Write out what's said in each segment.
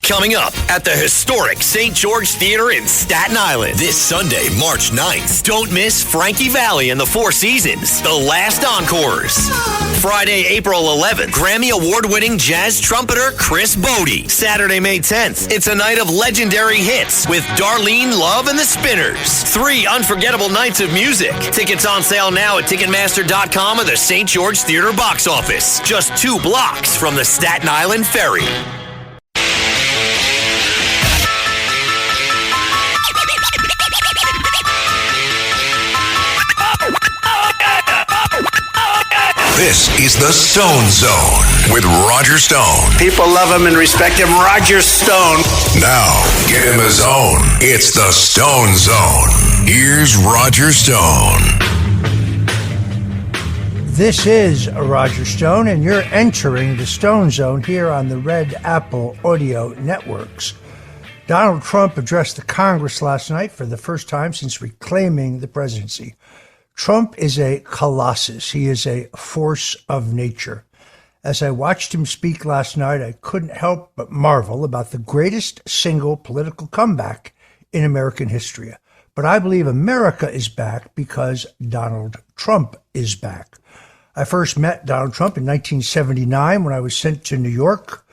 coming up at the historic St. George Theater in Staten Island this Sunday, March 9th. Don't miss Frankie Valli and the Four Seasons, The Last Encores. Friday, April 11th, Grammy Award-winning jazz trumpeter Chris Bodie. Saturday, May 10th, it's a night of legendary hits with Darlene Love and the Spinners. 3 unforgettable nights of music. Tickets on sale now at Ticketmaster.com or the St. George Theater box office. Just 2 blocks from the Staten Island Ferry. This is the Stone Zone with Roger Stone. People love him and respect him. Roger Stone. Now, get in the zone. It's the Stone Zone. Here's Roger Stone. This is Roger Stone, and you're entering the Stone Zone here on the Red Apple Audio Networks. Donald Trump addressed the Congress last night for the first time since reclaiming the presidency. Trump is a colossus. He is a force of nature. As I watched him speak last night, I couldn't help but marvel about the greatest single political comeback in American history. But I believe America is back because Donald Trump is back. I first met Donald Trump in 1979 when I was sent to New York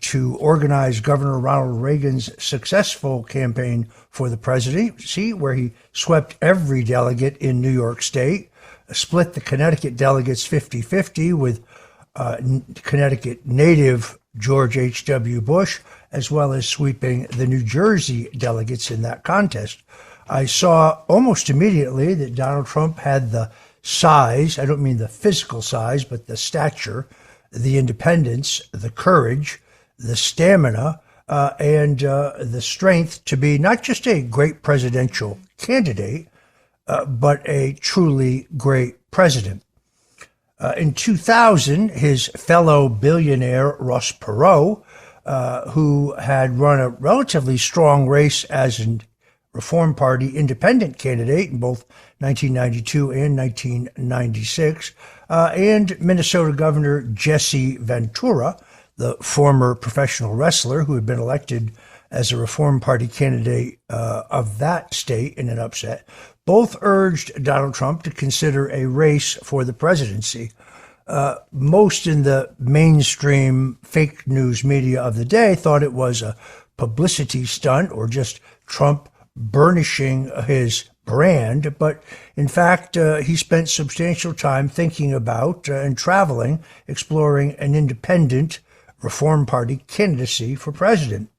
to organize Governor Ronald Reagan's successful campaign for the presidency, where he swept every delegate in New York State, split the Connecticut delegates 50-50 with Connecticut native George H.W. Bush, as well as sweeping the New Jersey delegates in that contest. I saw almost immediately that Donald Trump had the size, I don't mean the physical size, but the stature, the independence, the courage, the stamina, and the strength to be not just a great presidential candidate, but a truly great president. In 2000, his fellow billionaire Ross Perot, who had run a relatively strong race as a Reform Party independent candidate in both 1992 and 1996, and Minnesota Governor Jesse Ventura, the former professional wrestler who had been elected as a Reform Party candidate of that state in an upset, both urged Donald Trump to consider a race for the presidency. Most in the mainstream fake news media of the day thought it was a publicity stunt or just Trump burnishing his brand, but in fact, he spent substantial time thinking about and traveling, exploring an independent Reform Party candidacy for president.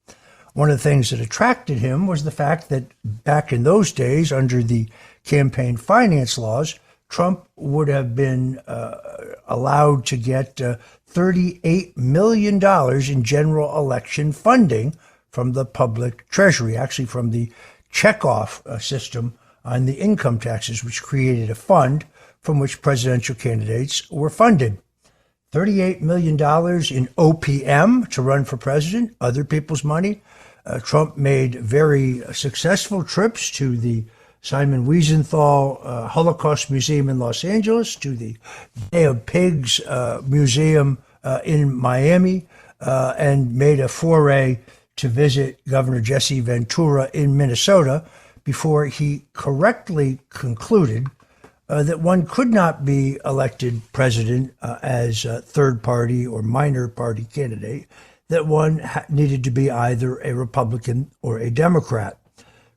One of the things that attracted him was the fact that back in those days, under the campaign finance laws, Trump would have been allowed to get $38 million in general election funding from the public treasury, actually from the checkoff system on the income taxes, which created a fund from which presidential candidates were funded. $38 million in OPM to run for president, other people's money. Trump made very successful trips to the Simon Wiesenthal Holocaust Museum in Los Angeles, to the Bay of Pigs Museum in Miami, and made a foray to visit Governor Jesse Ventura in Minnesota before he correctly concluded that one could not be elected president as a third party or minor party candidate, that one needed to be either a Republican or a Democrat.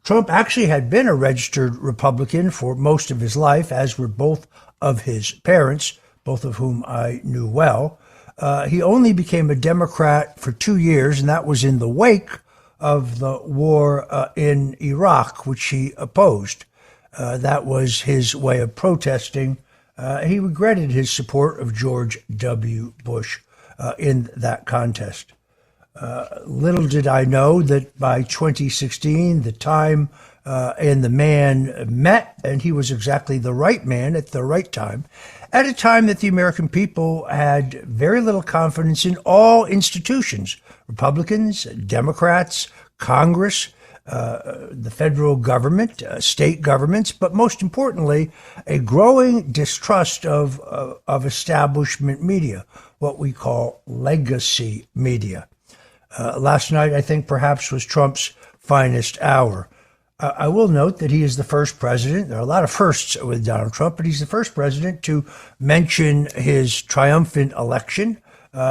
Trump actually had been a registered Republican for most of his life, as were both of his parents, both of whom I knew well. He only became a Democrat for 2 years, and that was in the wake of the war in Iraq, which he opposed. That was his way of protesting. He regretted his support of George W. Bush in that contest. Little did I know that by 2016, the time and the man met, and he was exactly the right man at the right time, at a time that the American people had very little confidence in all institutions, Republicans, Democrats, Congress, the federal government, state governments, but most importantly, a growing distrust of establishment media, what we call legacy media. Last night, I think, perhaps was Trump's finest hour. I will note that he is the first president. There are a lot of firsts with Donald Trump, but he's the first president to mention his triumphant election.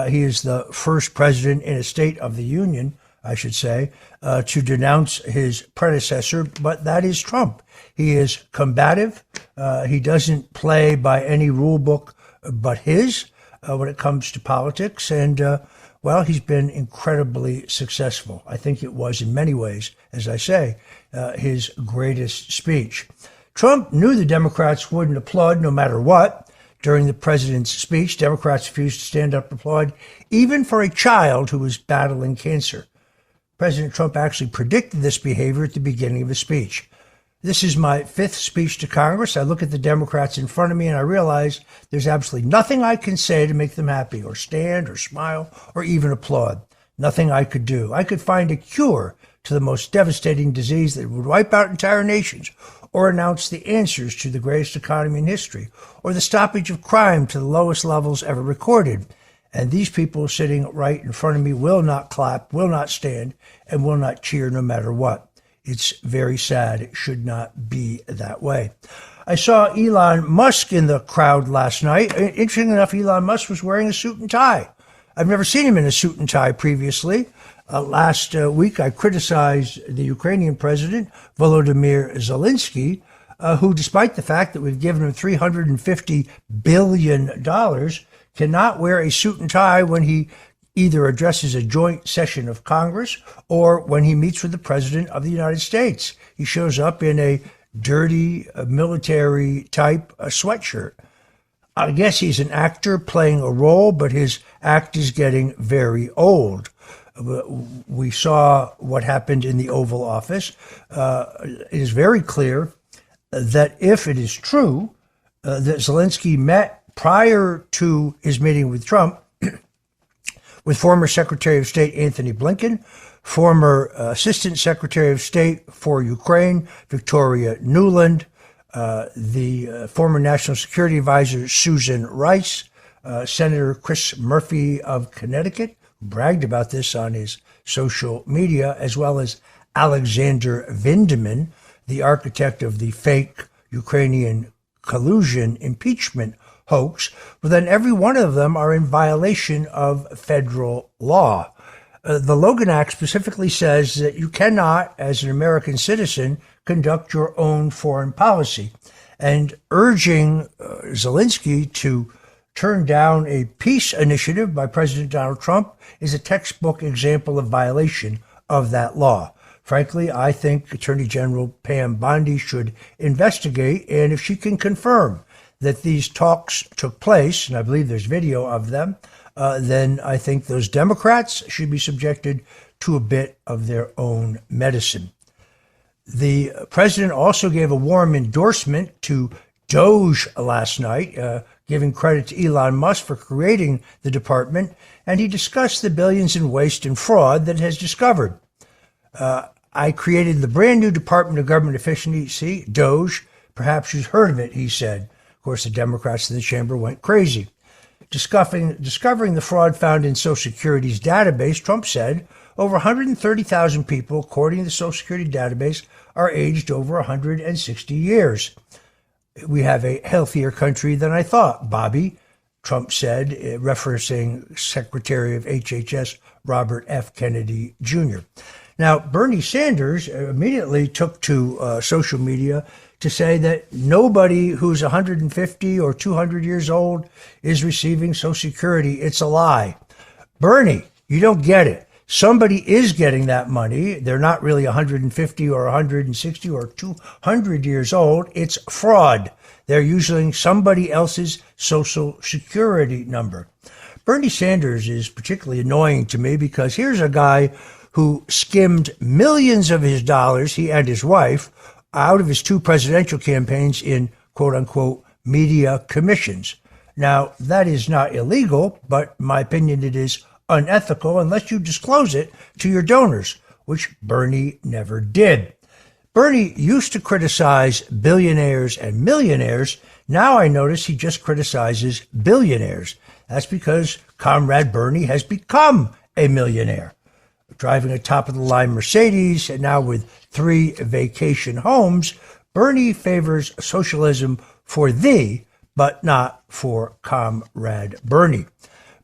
He is the first president in a State of the Union, I should say, to denounce his predecessor, but that is Trump. He is combative. He doesn't play by any rule book but his when it comes to politics. And, well, he's been incredibly successful. I think it was, in many ways, as I say, his greatest speech. Trump knew the Democrats wouldn't applaud no matter what. During the president's speech, Democrats refused to stand up and applaud, even for a child who was battling cancer. President Trump actually predicted this behavior at the beginning of his speech. This is my fifth speech to Congress. I look at the Democrats in front of me and I realize there's absolutely nothing I can say to make them happy or stand or smile or even applaud. Nothing I could do. I could find a cure to the most devastating disease that would wipe out entire nations, or announce the answers to the greatest economy in history, or the stoppage of crime to the lowest levels ever recorded. And these people sitting right in front of me will not clap, will not stand, and will not cheer no matter what. It's very sad. It should not be that way. I saw Elon Musk in the crowd last night. Interesting enough, Elon Musk was wearing a suit and tie. I've never seen him in a suit and tie previously. Last week, I criticized the Ukrainian president, Volodymyr Zelensky, who, despite the fact that we've given him $350 billion, cannot wear a suit and tie when he either addresses a joint session of Congress or when he meets with the President of the United States. He shows up in a dirty military type sweatshirt. I guess he's an actor playing a role, but his act is getting very old. We saw what happened in the Oval Office. It is very clear that if it is true that Zelensky met prior to his meeting with Trump with former Secretary of State Anthony Blinken, former Assistant Secretary of State for Ukraine Victoria Nuland, the former National Security Advisor Susan Rice, Senator Chris Murphy of Connecticut, who bragged about this on his social media, as well as Alexander Vindman, the architect of the fake Ukrainian collusion impeachment hoax, but then every one of them are in violation of federal law. The Logan Act specifically says that you cannot, as an American citizen, conduct your own foreign policy. And urging Zelensky to turn down a peace initiative by President Donald Trump is a textbook example of violation of that law. Frankly, I think Attorney General Pam Bondi should investigate, and if she can confirm that these talks took place, and I believe there's video of them, then I think those Democrats should be subjected to a bit of their own medicine. The president also gave a warm endorsement to Doge last night, giving credit to Elon Musk for creating the department, and he discussed the billions in waste and fraud that it has discovered. I created the brand new Department of Government Efficiency, Doge. Perhaps you've heard of it, he said. Of course, the Democrats in the chamber went crazy. Discovering the fraud found in Social Security's database, Trump said over 130,000 people, according to the Social Security database, are aged over 160 years. We have a healthier country than I thought, Bobby, Trump said, referencing Secretary of HHS Robert F. Kennedy Jr. Now, Bernie Sanders immediately took to social media to say that nobody who's 150 or 200 years old is receiving Social Security. It's a lie. Bernie, you don't get it. Somebody is getting that money. They're not really 150 or 160 or 200 years old. It's fraud. They're using somebody else's Social Security number. Bernie Sanders is particularly annoying to me because here's a guy who skimmed millions of his dollars, he and his wife, out of his two presidential campaigns in quote-unquote media commissions. Now, that is not illegal, but in my opinion, it is unethical unless you disclose it to your donors, which Bernie never did. Bernie used to criticize billionaires and millionaires. Now I notice he just criticizes billionaires. That's because Comrade Bernie has become a millionaire. Driving a top-of-the-line Mercedes and now with 3 vacation homes, Bernie favors socialism for thee, but not for Comrade Bernie.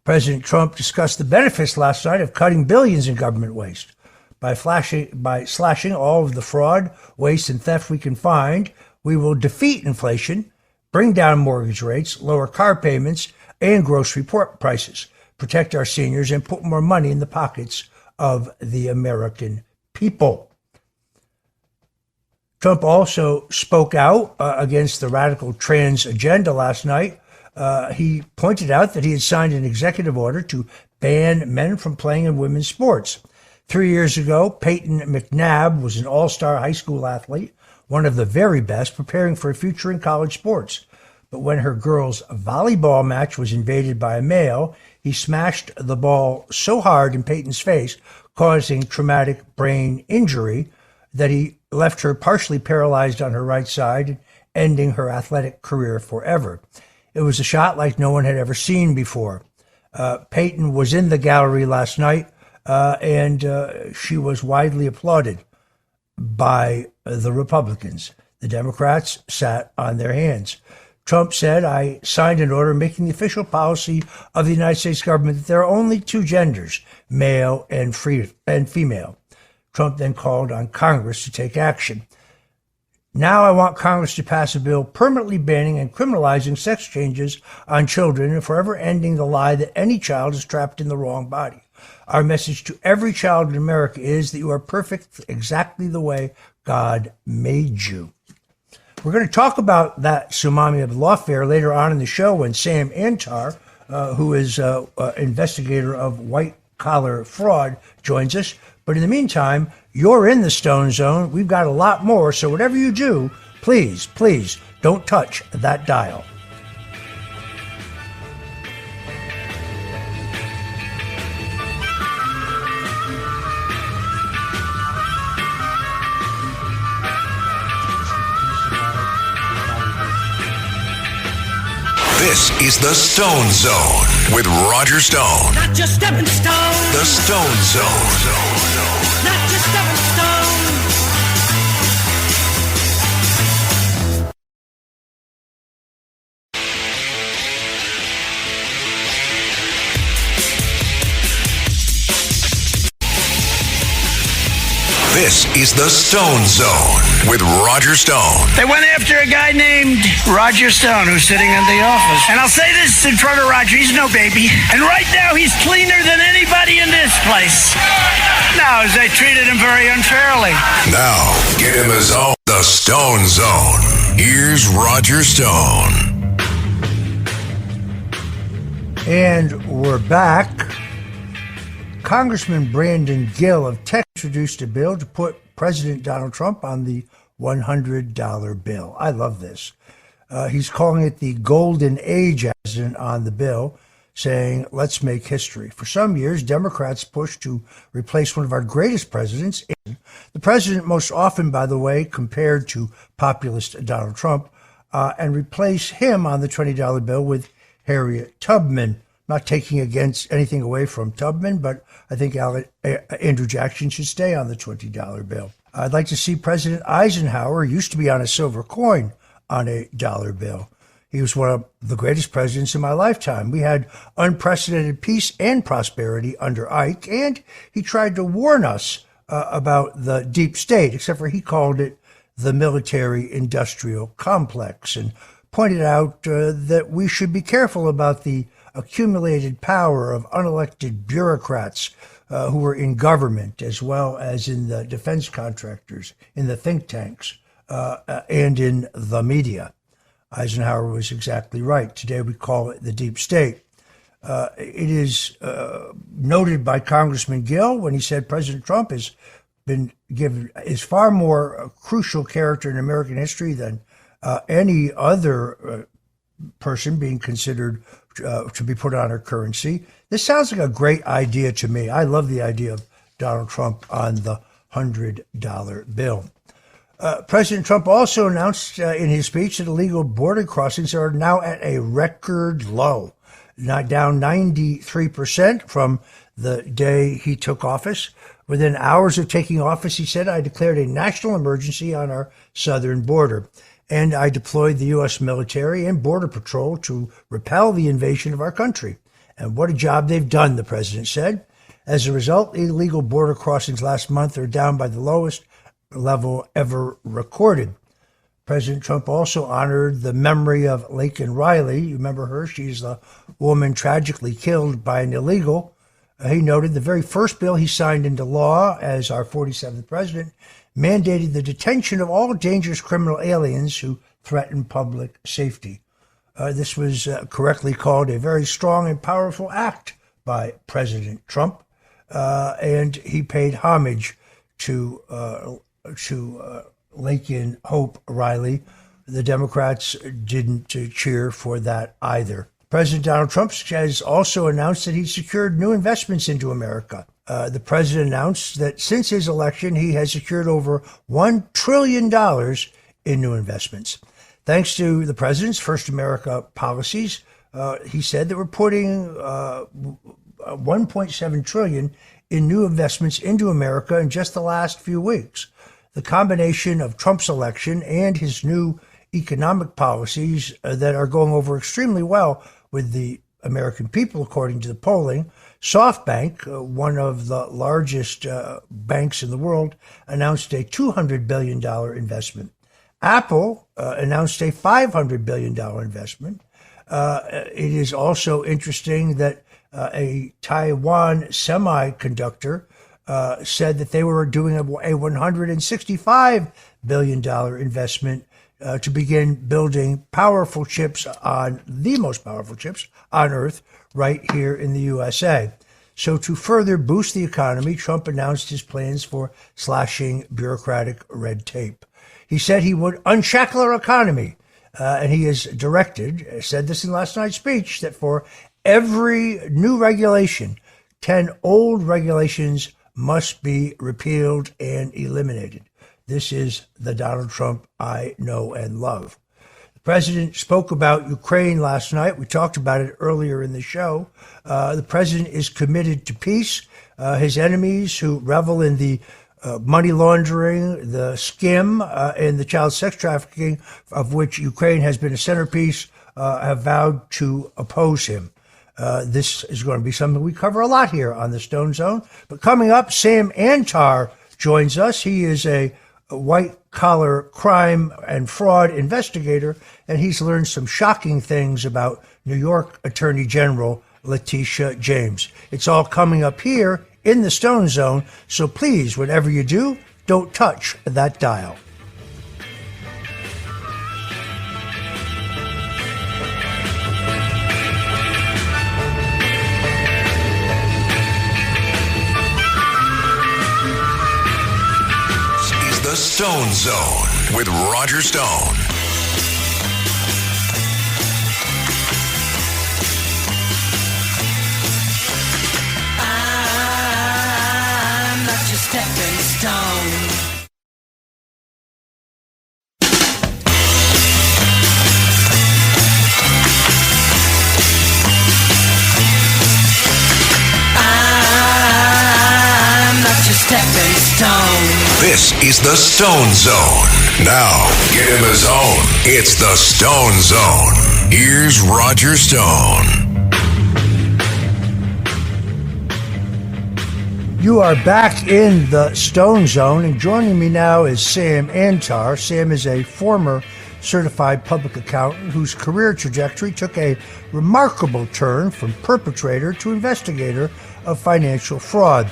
President Trump discussed the benefits last night of cutting billions in government waste. By slashing all of the fraud, waste, and theft we can find, we will defeat inflation, bring down mortgage rates, lower car payments, and grocery prices, protect our seniors, and put more money in the pockets of the American people. Trump also spoke out against the radical trans agenda last night. He pointed out that he had signed an executive order to ban men from playing in women's sports. 3 years ago, Peyton McNabb was an all-star high school athlete, one of the very best, preparing for a future in college sports. But when her girls' volleyball match was invaded by a male, he smashed the ball so hard in Peyton's face, causing traumatic brain injury, that he left her partially paralyzed on her right side, ending her athletic career forever. It was a shot like no one had ever seen before. Peyton was in the gallery last night, and she was widely applauded by the Republicans. The Democrats sat on their hands. Trump said, I signed an order making the official policy of the United States government that there are only 2 genders, male and female. Trump then called on Congress to take action. Now I want Congress to pass a bill permanently banning and criminalizing sex changes on children and forever ending the lie that any child is trapped in the wrong body. Our message to every child in America is that you are perfect exactly the way God made you. We're going to talk about that tsunami of lawfare later on in the show when Sam Antar, who is an investigator of white-collar fraud, joins us. But in the meantime, you're in the Stone Zone. We've got a lot more, so whatever you do, please don't touch that dial. This is the Stone Zone with Roger Stone. Not just stepping stone. The Stone Zone. Not just stepping stone. This is the Stone Zone with Roger Stone. They went after a guy named Roger Stone who's sitting in the office. And I'll say this in front of Roger, he's no baby. And right now he's cleaner than anybody in this place. No, they treated him very unfairly. Now, get him his own. The Stone Zone. Here's Roger Stone. And we're back. Congressman Brandon Gill of Texas introduced a bill to put President Donald Trump on the $100 bill. I love this. He's calling it the Golden Age on the bill, saying, let's make history. For some years, Democrats pushed to replace one of our greatest presidents. The president most often, by the way, compared to populist Donald Trump, and replace him on the $20 bill with Harriet Tubman. Not taking anything away from Tubman, but I think Andrew Jackson should stay on the $20 bill. I'd like to see President Eisenhower, used to be on a silver coin, on a dollar bill. He was one of the greatest presidents in my lifetime. We had unprecedented peace and prosperity under Ike, and he tried to warn us about the deep state, except for he called it the military-industrial complex, and pointed out that we should be careful about the accumulated power of unelected bureaucrats who were in government, as well as in the defense contractors, in the think tanks, and in the media. Eisenhower was exactly right. Today we call it the deep state. It is noted by Congressman Gill when he said President Trump is far more a crucial character in American history than any other person being considered to be put on our currency. This sounds like a great idea to me. I love the idea of Donald Trump on the $100 bill. President Trump also announced in his speech that illegal border crossings are now at a record low, not down 93% from the day he took office. Within hours of taking office, he said, I declared a national emergency on our southern border, and I deployed the U.S. military and Border Patrol to repel the invasion of our country. And what a job they've done, the president said. As a result, illegal border crossings last month are down by the lowest level ever recorded. President Trump also honored the memory of Laken Riley. You remember her? She's the woman tragically killed by an illegal. He noted the very first bill he signed into law as our 47th president mandated the detention of all dangerous criminal aliens who threaten public safety. This was correctly called a very strong and powerful act by President Trump, and he paid homage to Laken Hope Riley. The Democrats didn't cheer for that either. President Donald Trump has also announced that he secured new investments into America. The president announced that since his election, he has secured over $1 trillion in new investments. Thanks to the president's First America policies, he said that we're putting $1.7 trillion in new investments into America in just the last few weeks. The combination of Trump's election and his new economic policies that are going over extremely well with the American people, according to the polling. SoftBank, one of the largest banks in the world, announced a $200 billion investment. Apple announced a $500 billion investment. It is also interesting that a Taiwan semiconductor said that they were doing a $165 billion investment to begin building powerful chips on the most powerful chips on Earth right here in the USA. So to further boost the economy, Trump announced his plans for slashing bureaucratic red tape. He said he would unshackle our economy, and he has directed, said this in last night's speech, that for every new regulation, 10 old regulations must be repealed and eliminated. This is the Donald Trump I know and love. The president spoke about Ukraine last night. We talked about it earlier in the show. The president is committed to peace. His enemies who revel in the money laundering, the skim, and the child sex trafficking, of which Ukraine has been a centerpiece, have vowed to oppose him. This is going to be something we cover a lot here on the Stone Zone. But coming up, Sam Antar joins us. He is a white-collar crime and fraud investigator, and he's learned some shocking things about New York Attorney General Letitia James. It's all coming up here in the Stone Zone, so please, whatever you do, don't touch that dial. The Stone Zone with Roger Stone. I'm not your stepping stone. I'm not your stepping stone. This is the Stone Zone. Now, get in the zone. It's the Stone Zone. Here's Roger Stone. You are back in the Stone Zone, and joining me now is Sam Antar. Sam is a former certified public accountant whose career trajectory took a remarkable turn from perpetrator to investigator of financial fraud.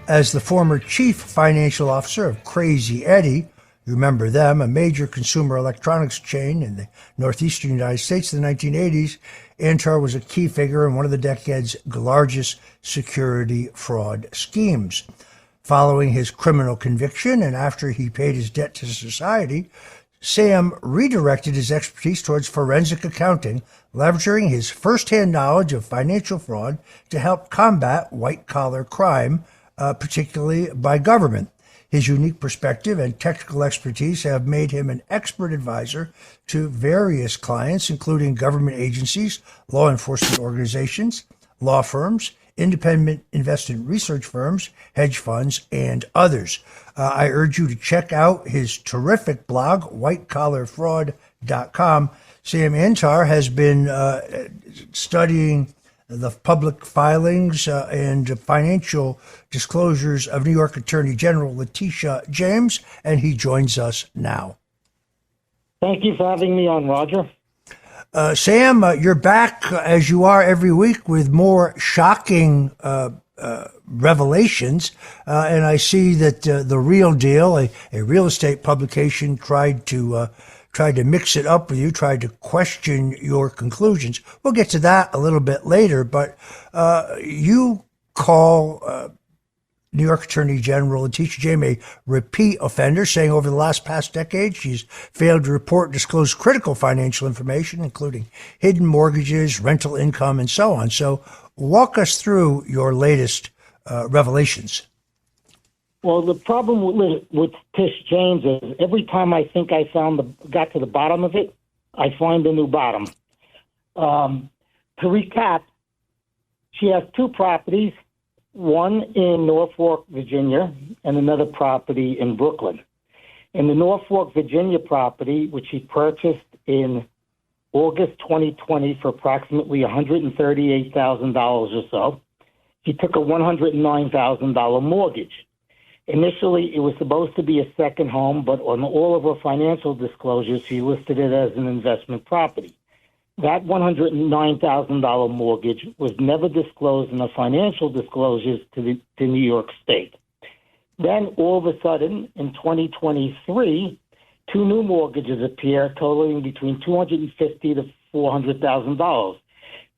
As the former chief financial officer of Crazy Eddie, you remember them, a major consumer electronics chain in the northeastern United States in the 1980s, Antar was a key figure in one of the decade's largest security fraud schemes. Following his criminal conviction and after he paid his debt to society, Sam redirected his expertise towards forensic accounting, leveraging his firsthand knowledge of financial fraud to help combat white-collar crime, particularly by government. His unique perspective and technical expertise have made him an expert advisor to various clients, including government agencies, law enforcement organizations, law firms, independent investment research firms, hedge funds, and others. I urge you to check out his terrific blog, whitecollarfraud.com. Sam Antar has been studying the public filings and financial disclosures of New York Attorney General Letitia James, and he joins us now. Thank you for having me on, Roger. Sam, you're back as you are every week with more shocking revelations, and I see that The Real Deal, a real estate publication, tried to mix it up with you, tried to question your conclusions. We'll get to that a little bit later, but you call New York Attorney General Letitia James a repeat offender, saying over the past decade, she's failed to report and disclose critical financial information, including hidden mortgages, rental income, and so on. So walk us through your latest revelations. Well, the problem with Tish James is every time I think I got to the bottom of it, I find a new bottom. To recap, she has two properties, one in Norfolk, Virginia, and another property in Brooklyn. In the Norfolk, Virginia property, which she purchased in August 2020 for approximately $138,000 or so, she took a $109,000 mortgage. Initially, it was supposed to be a second home, but on all of her financial disclosures, she listed it as an investment property. That $109,000 mortgage was never disclosed in the financial disclosures to New York State. Then, all of a sudden, in 2023, two new mortgages appear totaling between $250,000 to $400,000,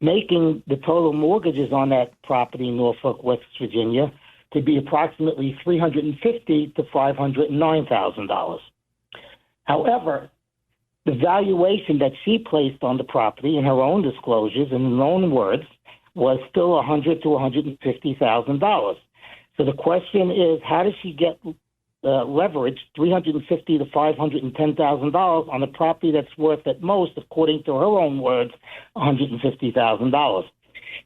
making the total mortgages on that property in Norfolk, West Virginia, to be approximately $350,000 to $509,000. However, the valuation that she placed on the property in her own disclosures and in her own words was still $100,000 to $150,000. So the question is, how does she get leverage $350,000 to $510,000 on a property that's worth at most, according to her own words, $150,000?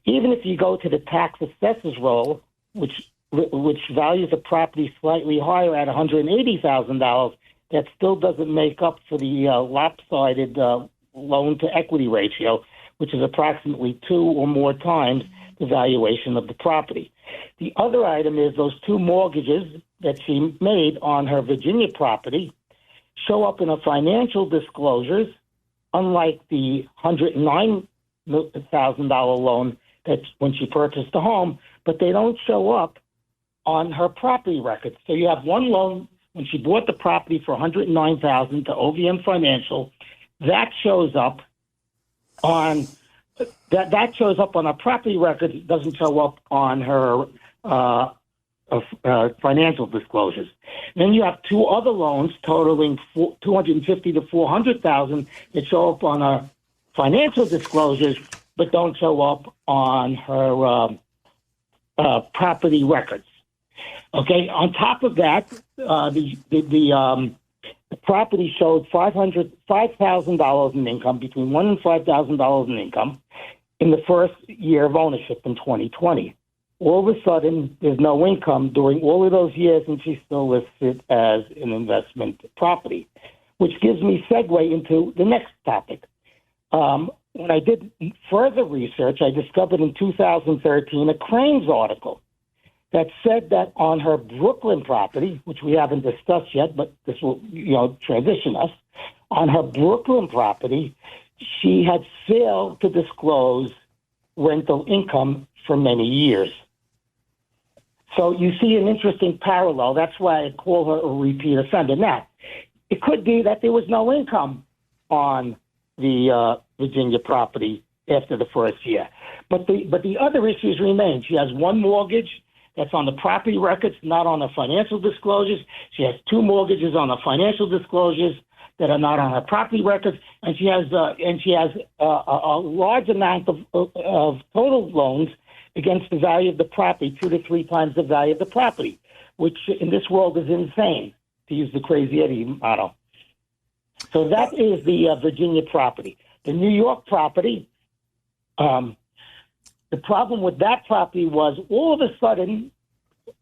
Even if you go to the tax assessor's roll, which values a property slightly higher at $180,000, that still doesn't make up for the lopsided loan-to-equity ratio, which is approximately 2 or more times the valuation of the property. The other item is those two mortgages that she made on her Virginia property show up in her financial disclosures, unlike the $109,000 loan that's when she purchased the home, but they don't show up on her property records. So you have one loan when she bought the property for $109,000 to OVM Financial. That shows up on that shows up on her property records. It doesn't show up on her financial disclosures. Then you have two other loans totaling $250,000 to $400,000 that show up on her financial disclosures, but don't show up on her property records. Okay. On top of that, the property showed $5,000 in income, between $1,000 and $5,000 in income, in the first year of ownership in 2020. All of a sudden, there's no income during all of those years, and she still lists it as an investment property, which gives me segue into the next topic. When I did further research, I discovered in 2013 a Crain's article that said that on her Brooklyn property, which we haven't discussed yet, but this will, transition us, on her Brooklyn property, she had failed to disclose rental income for many years. So you see an interesting parallel. That's why I call her a repeat offender. Now, it could be that there was no income on the Virginia property after the first year. But the other issues remain. She has one mortgage that's on the property records, not on the financial disclosures. She has two mortgages on the financial disclosures that are not on her property records, and she has a large amount of total loans against the value of the property, 2 to 3 times the value of the property, which in this world is insane, to use the Crazy Eddie motto. So that is the Virginia property. The New York property, The problem with that property was all of a sudden,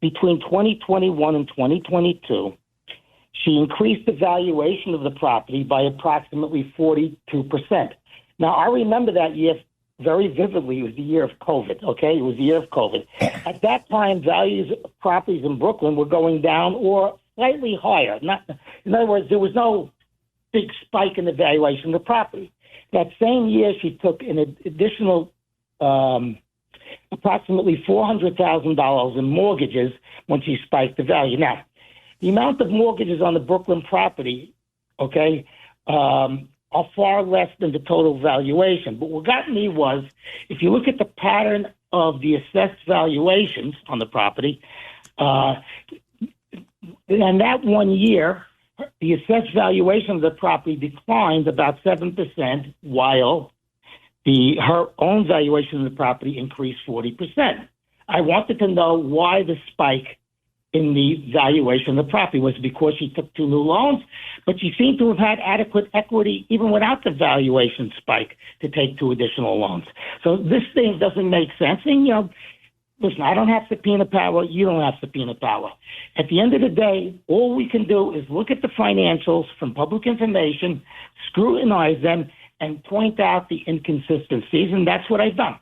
between 2021 and 2022, she increased the valuation of the property by approximately 42%. Now, I remember that year very vividly. It was the year of COVID, okay? It was the year of COVID. At that time, values of properties in Brooklyn were going down or slightly higher. In other words, there was no big spike in the valuation of the property. That same year, she took an additional approximately $400,000 in mortgages when she spiked the value. Now, the amount of mortgages on the Brooklyn property, okay, are far less than the total valuation. But what got me was, if you look at the pattern of the assessed valuations on the property, in that 1 year, the assessed valuation of the property declined about 7%, while her own valuation of the property increased 40%. I wanted to know why the spike in the valuation of the property. Was it because she took 2 new loans? But she seemed to have had adequate equity even without the valuation spike to take 2 additional loans. So this thing doesn't make sense. And, listen, I don't have subpoena power. You don't have subpoena power. At the end of the day, all we can do is look at the financials from public information, scrutinize them, and point out the inconsistencies, and that's what I've done.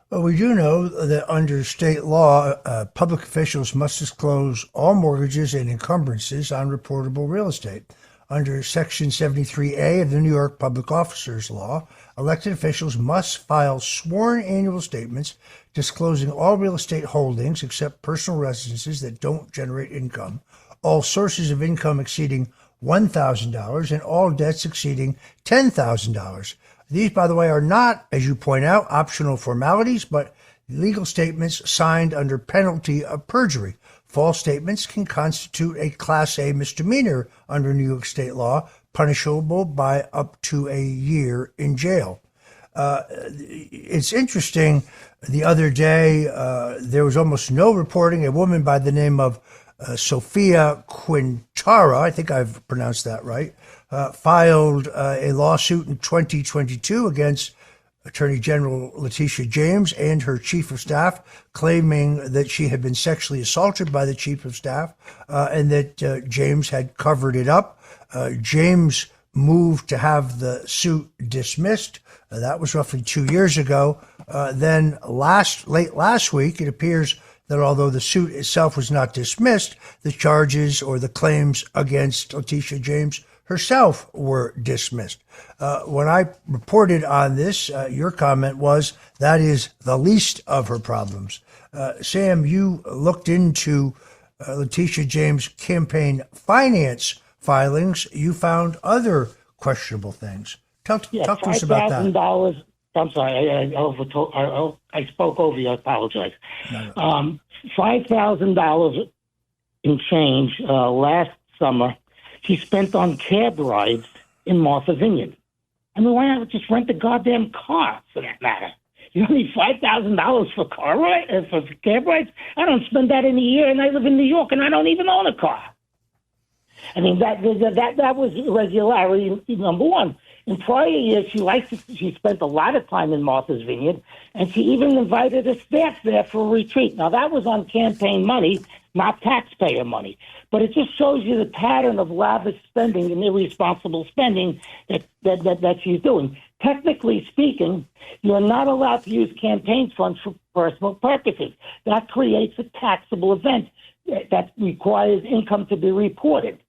Well, we do know that under state law, public officials must disclose all mortgages and encumbrances on reportable real estate. Under Section 73A of the New York Public Officers Law, elected officials must file sworn annual statements disclosing all real estate holdings except personal residences that don't generate income, all sources of income exceeding $1,000, and all debts exceeding $10,000. These, by the way, are not, as you point out, optional formalities, but legal statements signed under penalty of perjury. False statements can constitute a Class A misdemeanor under New York state law, punishable by up to a year in jail. It's interesting. The other day, there was almost no reporting. A woman by the name of Sophia Quintara, I think I've pronounced that right, filed a lawsuit in 2022 against Attorney General Letitia James and her chief of staff, claiming that she had been sexually assaulted by the chief of staff and that James had covered it up. James moved to have the suit dismissed. That was roughly 2 years ago. Then late last week, it appears that although the suit itself was not dismissed, the charges or the claims against Letitia James herself were dismissed. When I reported on this, your comment was that is the least of her problems. Sam, you looked into Letitia James' campaign finance filings. You found other questionable things. Talk to us about that. $5,000. I'm sorry, I spoke over you. I apologize. No. $5,000 in change last summer she spent on cab rides in Martha Vineyard. I mean, why not just rent a goddamn car, for that matter? You don't need $5,000 for for cab rides? I don't spend that in a year, and I live in New York, and I don't even own a car. I mean, that was irregularity number one. In prior years, she spent a lot of time in Martha's Vineyard, and she even invited her staff there for a retreat. Now, that was on campaign money, not taxpayer money. But it just shows you the pattern of lavish spending and irresponsible spending that she's doing. Technically speaking, you're not allowed to use campaign funds for personal purposes. That creates a taxable event that requires income to be reported.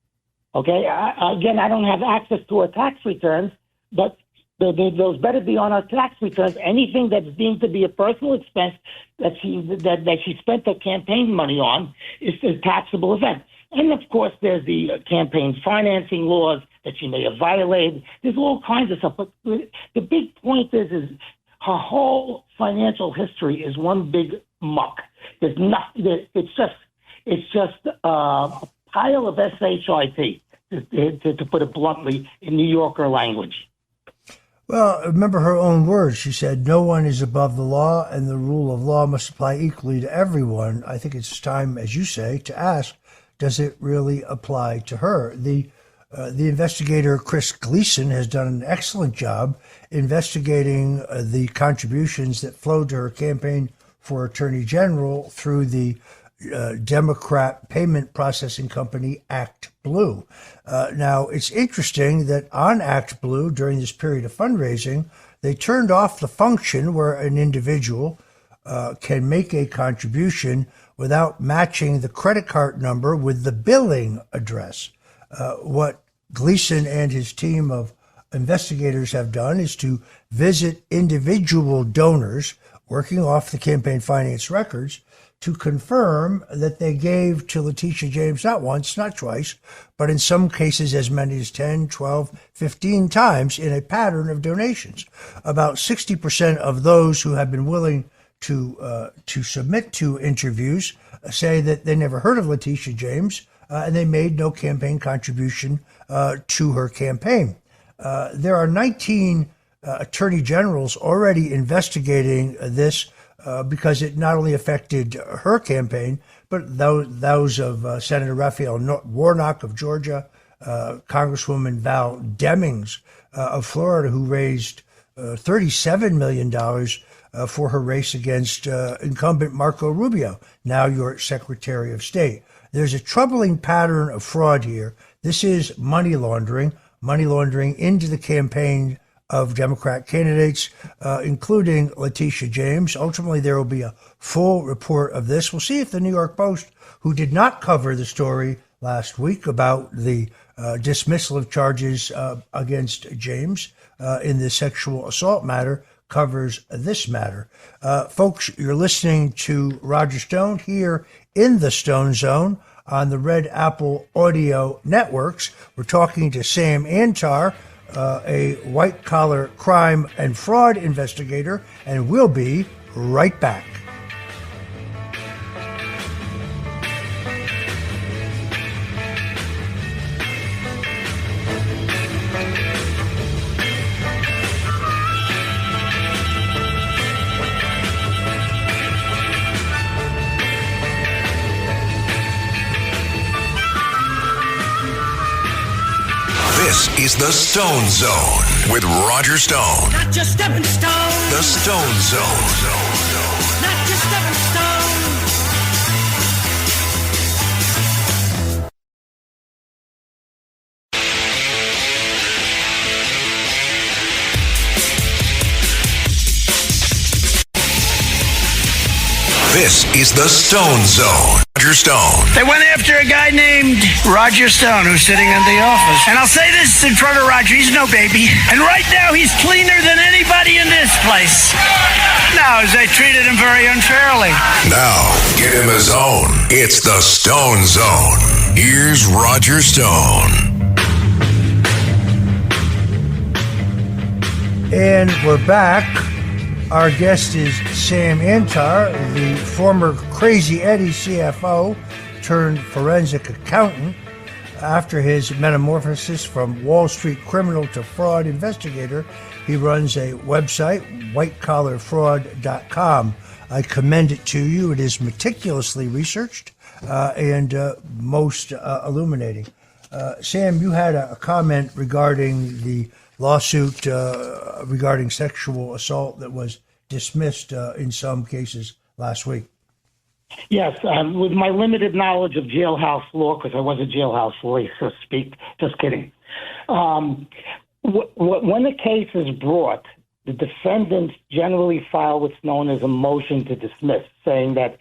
Okay? Again, I don't have access to her tax returns, but those better be on her tax returns. Anything that's deemed to be a personal expense that she spent her campaign money on is a taxable event. And, of course, there's the campaign financing laws that she may have violated. There's all kinds of stuff. But the big point is her whole financial history is one big muck. There's nothing. It's just a pile of shit, to put it bluntly, in New Yorker language. Well, remember her own words. She said, no one is above the law, and the rule of law must apply equally to everyone. I think it's time, as you say, to ask, does it really apply to her? The The investigator, Chris Gleason, has done an excellent job investigating the contributions that flowed to her campaign for Attorney General through the Democrat payment processing company ActBlue. Now, it's interesting that on ActBlue, during this period of fundraising, they turned off the function where an individual can make a contribution without matching the credit card number with the billing address. What Gleason and his team of investigators have done is to visit individual donors working off the campaign finance records to confirm that they gave to Letitia James not once, not twice, but in some cases as many as 10, 12, 15 times in a pattern of donations. About 60% of those who have been willing to submit to interviews say that they never heard of Letitia James and they made no campaign contribution to her campaign. There are 19 attorney generals already investigating this because it not only affected her campaign, but those of Senator Raphael Warnock of Georgia, Congresswoman Val Demings of Florida, who raised $37 million for her race against incumbent Marco Rubio, now your Secretary of State. There's a troubling pattern of fraud here. This is money laundering into the campaign of Democrat candidates, including Letitia James. Ultimately, there will be a full report of this. We'll see if the New York Post, who did not cover the story last week about the dismissal of charges against James in the sexual assault matter, covers this matter. Folks, you're listening to Roger Stone here in the Stone Zone on the Red Apple Audio Networks. We're talking to Sam Antar, a white-collar crime and fraud investigator, and we'll be right back. This is the Stone Zone with Roger Stone. Not just stepping stone. The Stone Zone. Not just stepping stone. This is the Stone Zone. Roger Stone. They went after a guy named Roger Stone who's sitting in the office. And I'll say this in front of Roger, he's no baby. And right now he's cleaner than anybody in this place. No, they treated him very unfairly. Now, get in the zone. It's the Stone Zone. Here's Roger Stone. And we're back. Our guest is Sam Antar, the former Crazy Eddie CFO turned forensic accountant. After his metamorphosis from Wall Street criminal to fraud investigator, he runs a website, whitecollarfraud.com. I commend it to you. It is meticulously researched and most illuminating. Sam, you had a comment regarding the lawsuit regarding sexual assault that was dismissed in some cases last week. Yes, with my limited knowledge of jailhouse law, because I was a jailhouse lawyer, so to speak, just kidding. When a case is brought, the defendants generally file what's known as a motion to dismiss, saying that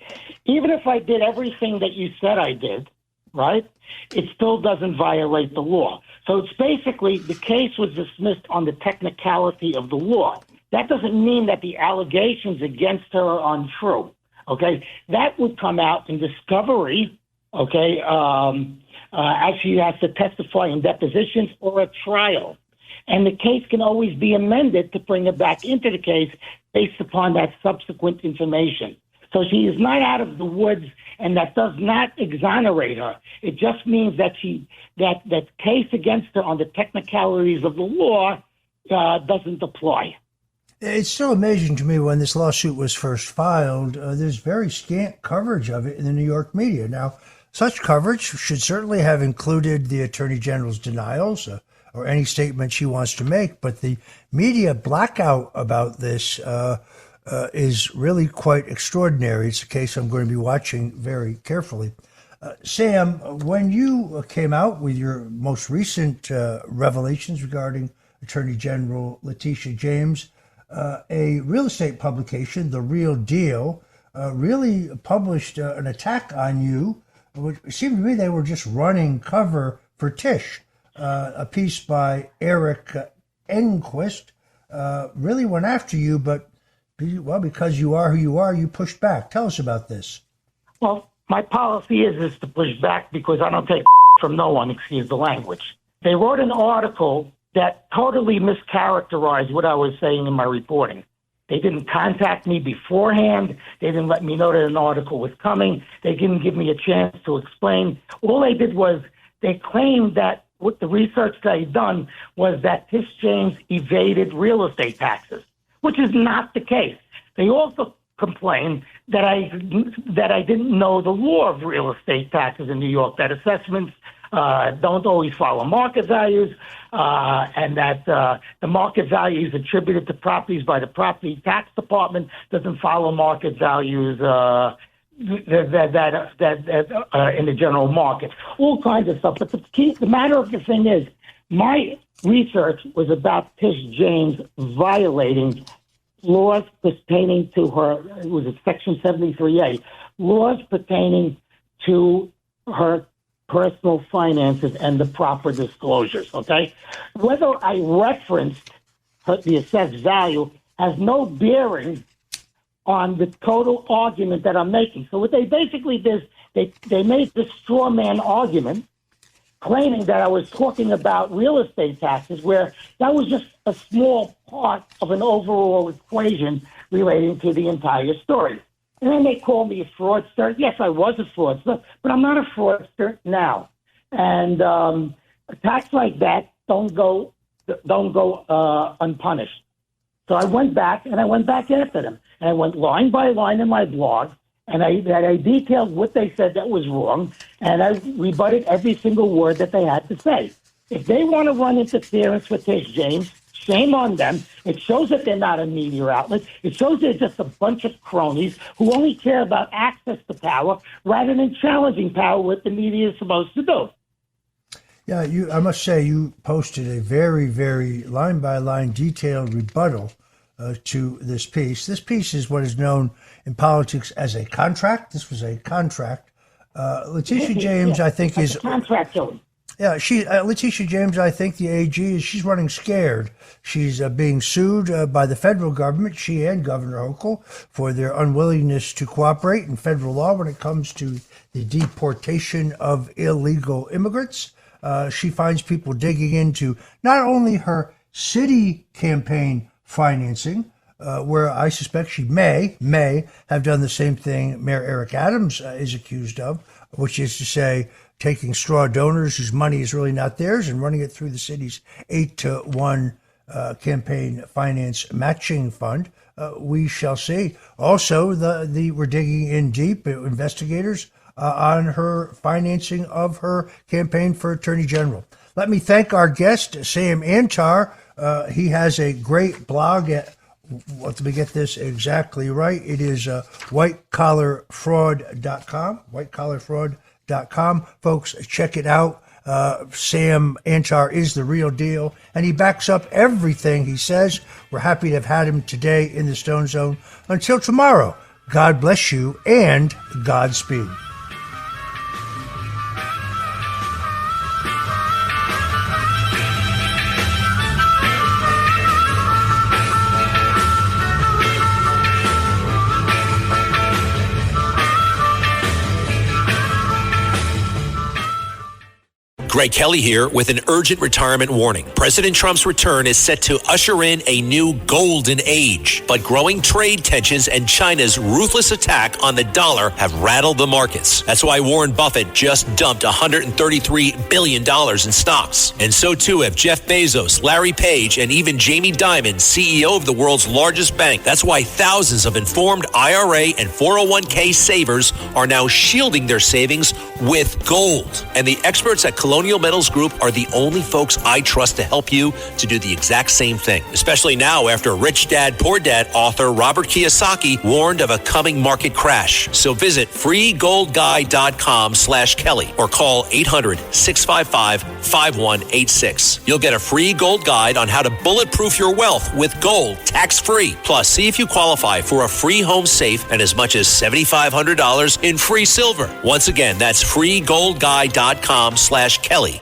even if I did everything that you said I did, right, it still doesn't violate the law. So it's basically the case was dismissed on the technicality of the law. That doesn't mean that the allegations against her are untrue. Okay, that would come out in discovery. Okay, actually, you have to testify in depositions or a trial, and the case can always be amended to bring it back into the case based upon that subsequent information. So she is not out of the woods, and that does not exonerate her. It just means that that case against her on the technicalities of the law doesn't apply. It's still amazing to me when this lawsuit was first filed. There's very scant coverage of it in the New York media. Now, Such coverage should certainly have included the Attorney General's denials or any statement she wants to make, but the media blackout about this is really quite extraordinary. It's a case I'm going to be watching very carefully. Sam, when you came out with your most recent revelations regarding Attorney General Letitia James, a real estate publication, The Real Deal, really published an attack on you. It seemed to me they were just running cover for Tish. A piece by Eric Enquist really went after you, but because you are who you are, you pushed back. Tell us about this. Well, my policy is to push back because I don't take from no one, excuse the language. They wrote an article that totally mischaracterized what I was saying in my reporting. They didn't contact me beforehand. They didn't let me know that an article was coming. They didn't give me a chance to explain. All they did was they claimed that what the research they'd done was that Tish James evaded real estate taxes, which is not the case. They also complained that I didn't know the law of real estate taxes in New York, that assessments don't always follow market values, and that the market values attributed to properties by the property tax department doesn't follow market values in the general market. All kinds of stuff. But the matter of the thing is, my research was about Tish James violating laws pertaining to her, it was Section 73A, laws pertaining to her personal finances and the proper disclosures, okay? Whether I referenced the assessed value has no bearing on the total argument that I'm making. So what they basically did, they made this straw man argument claiming that I was talking about real estate taxes, where that was just a small part of an overall equation relating to the entire story. And then they called me a fraudster. Yes, I was a fraudster, but I'm not a fraudster now. And attacks like that don't go unpunished. So I went back after them. And I went line by line in my blog, and I detailed what they said that was wrong, and I rebutted every single word that they had to say. If they want to run interference with Tish James, shame on them. It shows that they're not a media outlet. It shows they're just a bunch of cronies who only care about access to power rather than challenging power, what the media is supposed to do. Yeah, I must say you posted a very, very line-by-line detailed rebuttal to this piece. This piece is what is known in politics as a contract. This was a contract. Letitia James, I think, is... contract, Joey. Yeah, Letitia James, I think the AG, she's running scared. She's being sued by the federal government, she and Governor Hochul, for their unwillingness to cooperate in federal law when it comes to the deportation of illegal immigrants. She finds people digging into not only her city campaign financing, where I suspect she may have done the same thing Mayor Eric Adams is accused of, which is to say, taking straw donors whose money is really not theirs and running it through the city's 8-to-1 campaign finance matching fund. We shall see. Also, we're digging in deep, investigators, on her financing of her campaign for Attorney General. Let me thank our guest, Sam Antar. He has a great blog at, let me get this exactly right. It is whitecollarfraud.com, whitecollarfraud.com. Folks, check it out. Sam Antar is the real deal, and he backs up everything he says. We're happy to have had him today in the Stone Zone. Until tomorrow, God bless you and Godspeed. Greg Kelly here with an urgent retirement warning. President Trump's return is set to usher in a new golden age, but growing trade tensions and China's ruthless attack on the dollar have rattled the markets. That's why Warren Buffett just dumped $133 billion in stocks. And so too have Jeff Bezos, Larry Page, and even Jamie Dimon, CEO of the world's largest bank. That's why thousands of informed IRA and 401k savers are now shielding their savings with gold. And the experts at Colonial Metals Group are the only folks I trust to help you to do the exact same thing, especially now after Rich Dad Poor Dad author Robert Kiyosaki warned of a coming market crash. So visit freegoldguide.com/Kelly or call 800-655-5186. You'll get a free gold guide on how to bulletproof your wealth with gold tax-free. Plus, see if you qualify for a free home safe and as much as $7,500 in free silver. Once again, that's freegoldguide.com/Kelly.